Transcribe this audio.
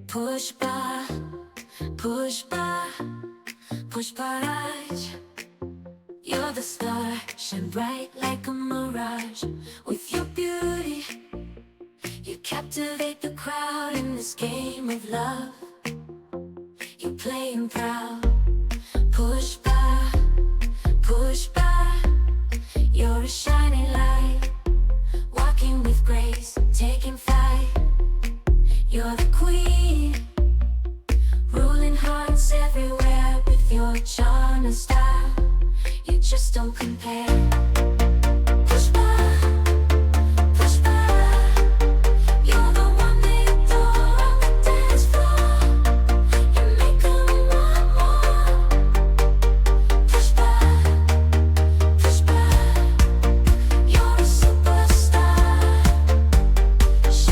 Pushpa, Pushpa, Pushpa Raj. You're the star, shine bright like a mirage. With your beauty, you captivate the crowd in this game of love. You're playing proud. Pushpa, Pushpa, you're a shining light, walking with grace, taking flight. You're the queen, ruling hearts everywhere with your charm and style. You just don't compare.